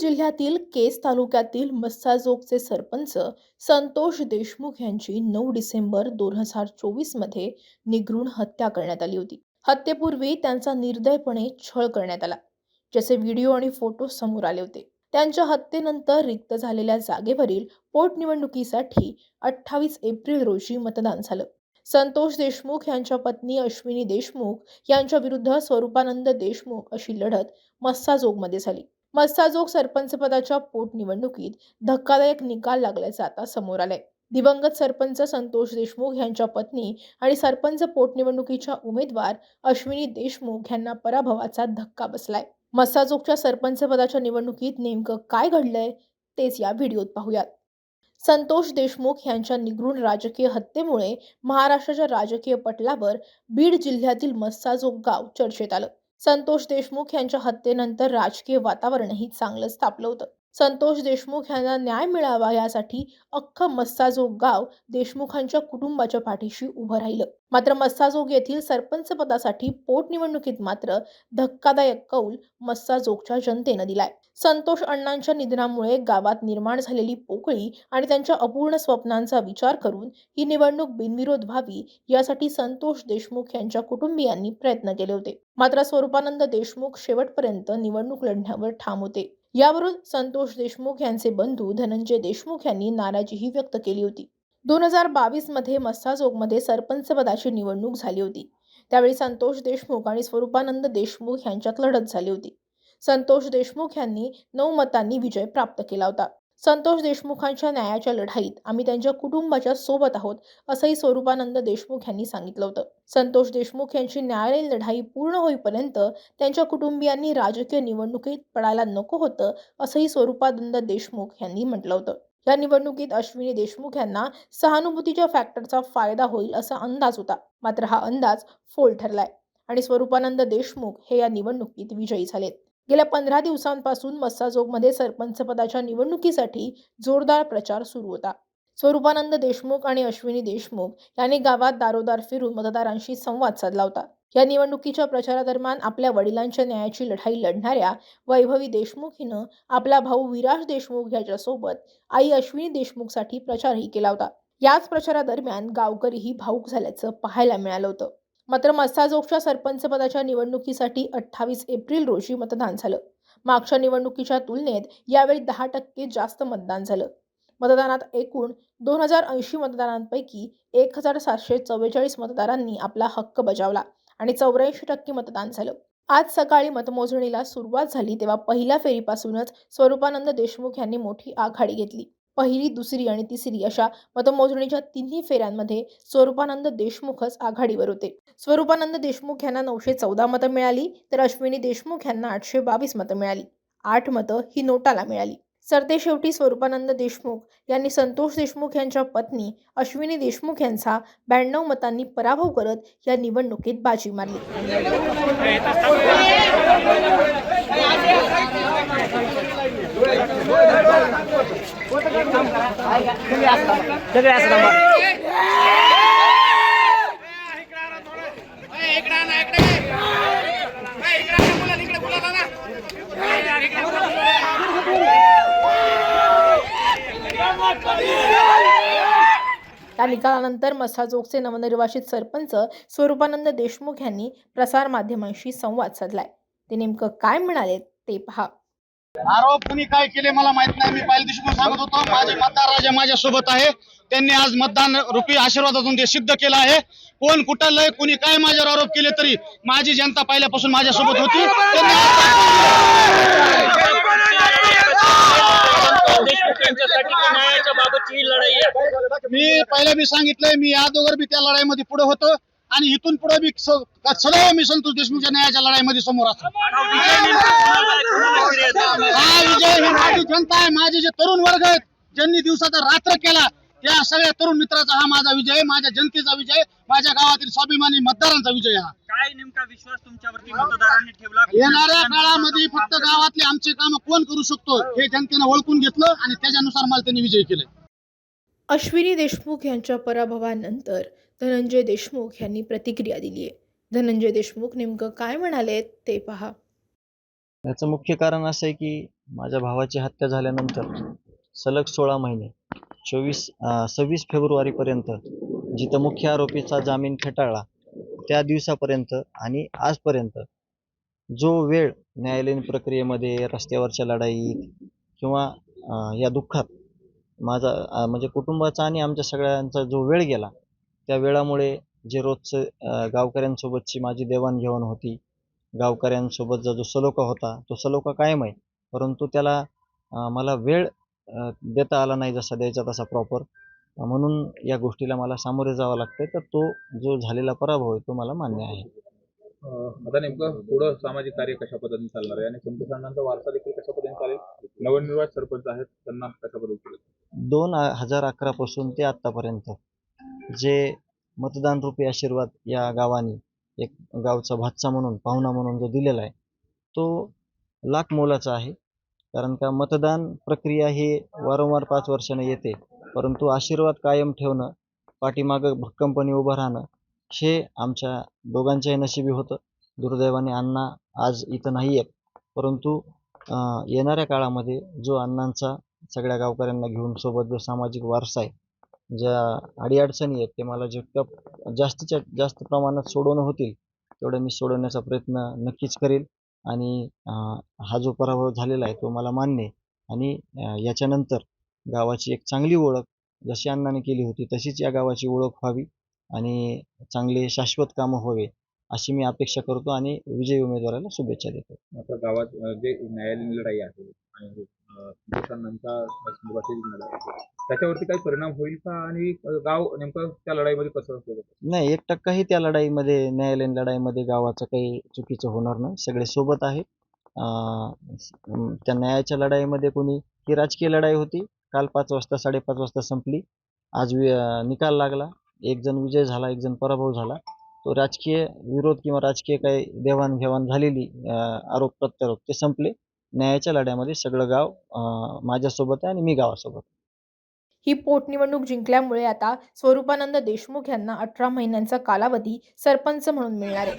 जिल्ह्यातील केस तालुक्यातील मस्साजोगचे सरपंच संतोष देशमुख यांची 9 डिसेंबर 2024 मध्ये निगृण हत्या करण्यात आली होती। हत्येपूर्वी त्यांचा निर्दयपणे छळ करण्यात आला, ज्याचे व्हिडिओ आणि फोटो समोर आले होते। त्यांच्या हत्येनंतर रिक्त झालेल्या जागेवरील पोटनिवडणुकीसाठी 28 एप्रिल रोजी मतदान झालं। संतोष देशमुख यांच्या पत्नी अश्विनी देशमुख यांच्या विरुद्ध स्वरूपानंद देशमुख अशी लढत मस्साजोगमध्ये झाली। मस्साजोग सरपंच पदाच्या पोटनिवडणुकीत धक्कादायक निकाल लागल्याचे आता समोर आले। दिवंगत सरपंच संतोष देशमुख यांच्या पत्नी आणि सरपंच पोटनिवडणुकीच्या उमेदवार अश्विनी देशमुख यांना पराभवाचा धक्का बसलाय। मस्साजोगच्या सरपंच पदाच्या निवडणुकीत नेमकं काय घडलंय तेच या व्हिडिओत पाहूयात। संतोष देशमुख यांच्या निगृण राजकीय हत्येमुळे महाराष्ट्राच्या राजकीय पटलावर बीड जिल्ह्यातील मस्साजोग गाव चर्चेत आलं। संतोष देशमुख यांच्या हत्येनंतर राजकीय वातावरणही चांगलंच तापलं होतं। संतोष देशमुख यांना न्याय मिळावा यासाठी अख्खं मस्साजोग गाव देशमुखांच्या कुटुंबाच्या पाठीशी उभं राहिलं। मात्र मस्साजोग येथील सरपंच पदासाठी पोटनिवडणुकीत मात्र धक्कादायक कौल मस्साजोगच्या जनतेनं दिलाय। संतोष अण्णांच्या निधनामुळे गावात निर्माण झालेली पोकळी आणि त्यांच्या अपूर्ण स्वप्नांचा विचार करून ही निवडणूक बिनविरोध व्हावी यासाठी संतोष देशमुख यांच्या कुटुंबियांनी प्रयत्न केले होते। मात्र स्वरूपानंद देशमुख शेवटपर्यंत निवडणूक लढण्यावर ठाम होते। यावरून संतोष देशमुख यांचे बंधू धनंजय देशमुख यांनी नाराजीही व्यक्त केली होती। 2022 मध्ये मस्साजोगमध्ये सरपंच पदाची निवडणूक झाली होती। त्यावेळी संतोष देशमुख आणि स्वरूपानंद देशमुख यांच्यात लढत झाली होती। संतोष देशमुख यांनी 9 मतांनी विजय प्राप्त केला होता। संतोष देशमुखांच्या न्यायाच्या लढाईत आम्ही त्यांच्या कुटुंबाच्या सोबत आहोत, असंही स्वरूपानंद देशमुख यांनी सांगितलं होतं। संतोष देशमुख यांची न्यायालयीन लढाई पूर्ण होईपर्यंत त्यांच्या कुटुंबियांनी राजकीय निवडणुकीत पडायला नको होतं, असंही स्वरूपानंद देशमुख यांनी म्हटलं होतं। या निवडणुकीत अश्विनी देशमुख यांना सहानुभूतीच्या फॅक्टरचा फायदा होईल असा अंदाज होता, मात्र हा अंदाज फोल ठरलाय आणि स्वरूपानंद देशमुख हे या निवडणुकीत विजयी झालेत। गेल्या 15 दिवसांपासून मस्साजोगमध्ये सरपंच पदाच्या निवडणुकीसाठी जोरदार प्रचार सुरू होता। स्वरूपानंद देशमुख आणि अश्विनी देशमुख यांनी गावात दारोदार फिरून मतदारांशी संवाद साधला होता। या निवडणुकीच्या प्रचारादरम्यान आपल्या वडिलांच्या न्यायाची लढाई लढणाऱ्या वैभवी देशमुख हिनं आपला भाऊ विराज देशमुख याच्यासोबत आई अश्विनी देशमुखसाठी प्रचारही केला होता। याच प्रचारादरम्यान गावकरीही भाऊक झाल्याचं पाहायला मिळालं होतं। मात्र मस्साजोगच्या सरपंच पदाच्या निवडणुकीसाठी 28 एप्रिल रोजी मतदान झालं। मागच्या निवडणुकीच्या तुलनेत यावेळी 10% जास्त मतदान झालं। मतदानात एकूण 2080 मतदारांपैकी 1744 मतदारांनी आपला हक्क बजावला आणि 84% मतदान झालं। आज सकाळी मतमोजणीला सुरुवात झाली तेव्हा पहिल्या फेरीपासूनच स्वरूपानंद देशमुख यांनी मोठी आघाडी घेतली। पहिली, दुसरी आणि तिसरी अशा मतमोजणीच्या तिन्ही फेऱ्यांमध्ये स्वरूपानंद देशमुखच आघाडीवर होते। स्वरूपानंद देशमुख यांना 914 मतं मिळाली तर अश्विनी देशमुख यांना 822 मतं मिळाली। 8 मतं ही नोटाला मिळाली। सरतेशेवटी स्वरूपानंद देशमुख यांनी संतोष देशमुख यांच्या पत्नी अश्विनी देशमुख यांचा 92 मतांनी पराभव करत या निवडणुकीत बाजी मारली। या निकालानंतर मस्साजोगचे नवनिर्वाचित सरपंच स्वरूपानंद देशमुख यांनी प्रसार माध्यमांशी संवाद साधलाय। ते नेमकं काय म्हणाले ते पहा। आरोप कुणी काय केले मला माहित नाही। मी पहिल्या दिवशी सांगत होतो माझे मतदार राजा माझ्या सोबत आहे। त्यांनी आज मतदान रूपी आशीर्वादातून ते सिद्ध केलं आहे। कोण कुठलंय कुणी काय माझ्यावर आरोप केले तरी माझी जनता पहिल्यापासून माझ्या सोबत होती। मी पहिल्या बी सांगितलंय, मी या दोघर बी त्या लढाईमध्ये पुढे होतो आणि इथून पुढे बी सदैव मी संतोष देशमुखच्या न्यायाच्या लढाईमध्ये समोर असतो। हा विजय ही माझी जनता आहे, माझे जे तरुण वर्ग आहेत ज्यांनी दिवसाचा रात्र केला त्या सगळ्या तरुण मित्राचा हा माझा विजय, माझ्या जनतेचा विजय, माझ्या गावातील स्वाभिमानी मतदारांचा विजय। हा काय नेमका विश्वास तुमच्यावरती मतदारांनी ठेवला? येणाऱ्या काळामध्ये फक्त गावातले आमचे काम कोण करू शकतो हे जनतेने ओळखून घेतलं आणि त्याच्यानुसार मला त्यांनी विजय केले। अश्विनी देशमुख यांच्या पराभवानंतर धनंजय देशमुख यांनी प्रतिक्रिया दिली आहे। धनंजय देशमुख नेमकं काय म्हणाले ते पहा। याचं मुख्य कारण असं आहे की माझ्या भावाची हत्या झाल्यानंतर सलग 16 महिने 26 फेब्रुवारीपर्यंत जिथं मुख्य आरोपीचा जामीन फेटाळला त्या दिवसापर्यंत आणि आजपर्यंत जो वेळ न्यायालयीन प्रक्रियेमध्ये, रस्त्यावरच्या लढाईत किंवा या दुःखात माझा म्हणजे कुटुंबाचा आणि आमच्या सगळ्यांचा जो वेळ गेला, त्या वेळामुळे जे रोजचं गावकऱ्यांसोबतची माझी देवाणघेवाण होती, गावकऱ्यांसोबतचा जो सलोखा होता, तो सलोखा कायम आहे. परंतु त्याला मला वेळ देता आला नाही जसा द्यायचा तसा प्रॉपर. म्हणून या गोष्टीला मला सामोरे जावं लागतंय. तर तो जो झालेला पराभव आहे, तो मला मान्य आहे. आता नेमकं पुढं सामाजिक कार्य कशा पद्धतीने चालणार आहे आणि संतोष अण्णांचा वारसा देखील कशा पद्धतीने चालेल? नवनिर्वाचित सरपंच आहेत, त्यांना कशा पद्धतीने 2011 पासून ते आत्तापर्यंत जे मतदानरूपी आशीर्वाद या गावाने एक गावचा भाचा म्हणून, पाहुणा म्हणून जो दिलेला आहे, तो लाख मोलाचा आहे. कारण का मतदान प्रक्रिया ही वारंवार 5 वर्षांनी येते, परंतु आशीर्वाद कायम ठेवणं, पाठीमागं भक्कमपणे उभं राहणं, हे आमच्या दोघांच्याही नशिबी होतं. दुर्दैवाने अण्णा आज इथं नाही आहेत, परंतु येणाऱ्या काळामध्ये जो अण्णांचा सगळ्या गावकऱ्यांना घेऊन सोबत जो सामाजिक वारसा आहे, ज्या अडीअडचणी आहेत, ते मला जितकं जास्तीच्या जास्त प्रमाणात सोडवणं होतील, तेवढं मी सोडवण्याचा प्रयत्न नक्कीच करेल. आणि हा जो पराभव झालेला आहे, तो मला मान्य आहे. आणि याच्यानंतर गावाची एक चांगली ओळख जशी अण्णांनी केली होती, तशीच या गावाची ओळख व्हावी आणि चांगले शाश्वत कामं व्हावे, अशी मी अपेक्षा करतो आणि विजयी उमेदवाराला शुभेच्छा देतो. आता गावात जे न्यायालयीन लढाई आहे आणि संतोष अण्णांचा निर्वाचित लढाई आहे, त्याच्यावरती काही परिणाम होईल का? आणि गाव नेमकं त्या लढाईमध्ये कसं होतं? नाही, 1%ही त्या लढाईमध्ये, न्यायालयीन लढाईमध्ये गावाचं काही चुकीचं होणार नाही. सगळे सोबत आहे. त्या न्यायाच्या लढाईमध्ये ही राजकीय लढाई होती. काल 5 वाजता, 5:30 वाजता संपली. आज निकाल लागला. एक जण विजय झाला, एक जण पराभव झाला. तो राजकीय विरोध किंवा राजकीय काही देवाणघेवाण झालेली आरोप प्रत्यारोप ते संपले. न्यायाच्या लढ्यामध्ये सगळं गाव माझ्यासोबत आहे आणि मी गावासोबत. ही पोटनिवडणूक जिंकल्यामुळे आता स्वरूपानंद देशमुख यांना 18 महिन्यांचा कालावधी सरपंच म्हणून मिळणार आहे.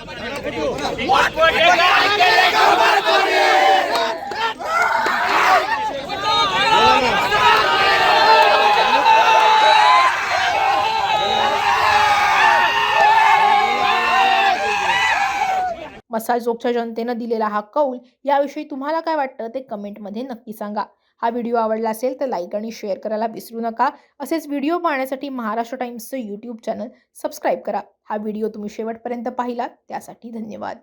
मसाजोगच्या जनतेनं दिलेला हा कौल याविषयी तुम्हाला काय वाटतं ते कमेंटमध्ये नक्की सांगा. हा व्हिडिओ आवडला असेल तर लाईक आणि शेअर करायला विसरू नका. असेच व्हिडिओ पाहण्यासाठी महाराष्ट्र टाइम्सचं यूट्यूब चॅनल सबस्क्राईब करा. हा व्हिडिओ तुम्ही शेवटपर्यंत पाहिलात त्यासाठी धन्यवाद.